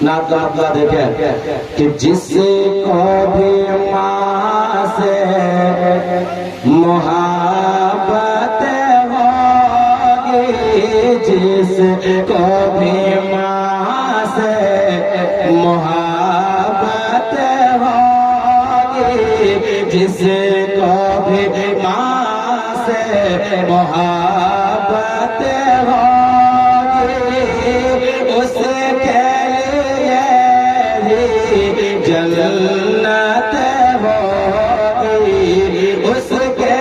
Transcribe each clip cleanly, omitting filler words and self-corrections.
نعت کا مطلب دیکھیں کہ جس کو بھی ماں سے محبت ہوگی، جس کو بھی ماں سے محبت ہوگی، جس کو بھی ماں سے محبت ہوگی، اس کے لیے جنت ہوگی، اس کے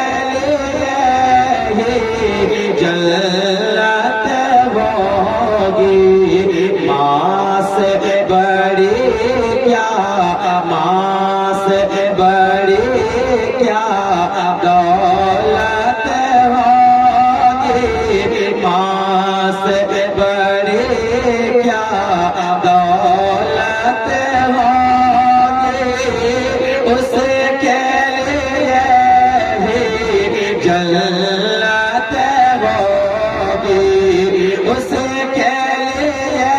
لیے جنت ہوگی۔ ماں سے بڑی کیا، ماں سے بڑی کیا دولت ہوگی، ماں سے بڑی کیا دولت ہوگی، اس کے لیے جنت ہوگی، اس کے لیے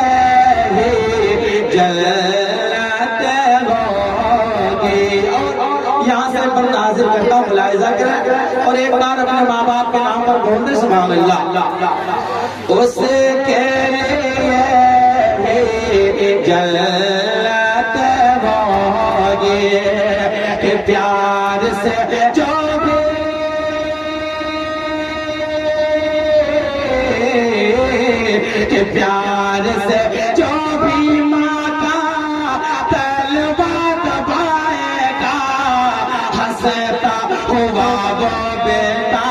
جنت ہوگی۔ اور یہاں سے میں ناظر کرتا ہوں، ملاحظہ کریں اور ایک بار اپنے ماں باپ کے نام پر بول دیں سبحان اللہ۔ اس کے لیے جنت ہوگی، پیار سے جو بھی پیار سے جو بھی ماں کا طلبہ دبائے گا، ہنستا ہوا وہ بیٹا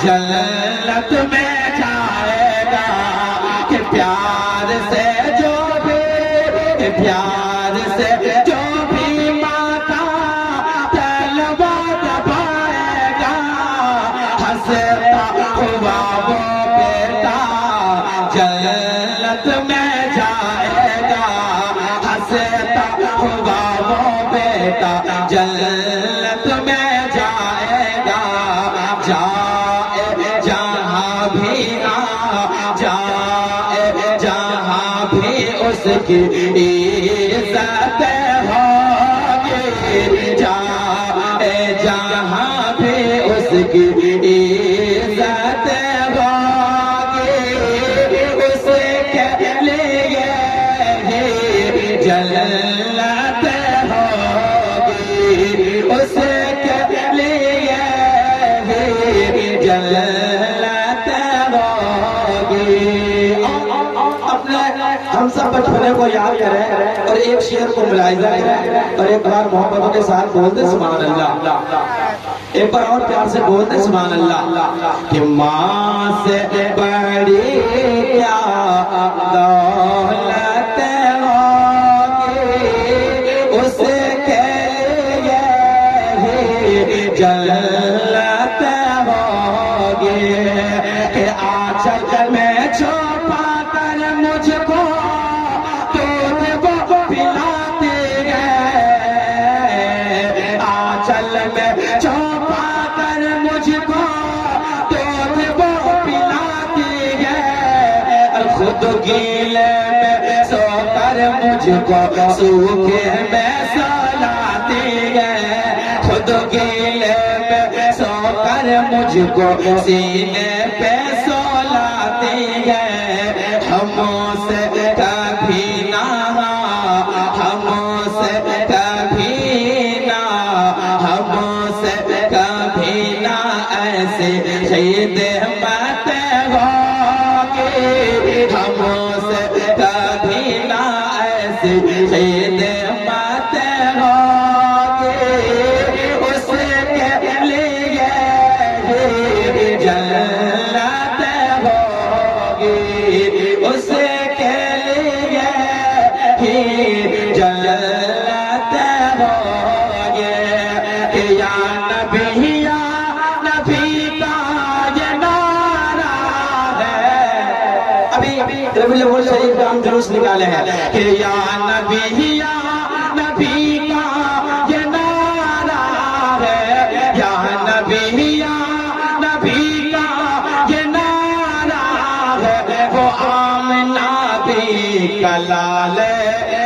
جنت میں جائے گا۔ کہ پیار سے جو بھی، پیار سے جو بھی ماں کا طلبہ دبائے گا، ہنستا ہوا وہ بیٹا جنت میں جائے گا، ہنستا ہوا وہ بیٹا جنت میں جائے گا۔ جائے جہاں بھی جائے جہاں بھی اس کی عزت ہوگی، جائے جہاں بھی اس کی عزت ہوگی، اس کے لیے جنت ہوگی، اس کے لیے جنت ہوگی۔ ہم سب بچپنے کو یاد کریں اور ایک شعر کو ملاحظہ کریں اور ایک بار محبتوں کے ساتھ بول دیں سبحان اللہ، ایک بار اور پیار سے بول دیں سبحان اللہ۔ کہ ماں سے بڑی کیا دولت ہوگی، اس کے لیے جنت ہوگی۔ کہ آنچل میں چھپا کر مجھ کو دودھ وہ پلاتی ہے، آنچل میں چھپا کر مجھ کو دودھ وہ پلاتی ہے، خود گیلے میں سو کر مجھ کو سوکھے میں سلاتی ہے، خود گیلے میں سو کر مجھ کو سینے پہ سلاتی ہے۔ ہم سے کبھی نہ، ہم سے کبھی نہ، ہم سے کبھی نہ ایسے خدمت ہوگی، ہم سے کبھی نہ ایسے خدمت ہوگی، اس کے لیے جنت ہوگی، اس کے لیے جنت ہوگی۔ یا نبی کا یہ نعرہ ہے، ابھی ربیع الاول شریف کا ہم جلوس نکالے ہیں کہ یا نبی کا یہ نعرہ ہے، یا نبی کا یہ نعرہ ہے، وہ آمنہ بھی کا لال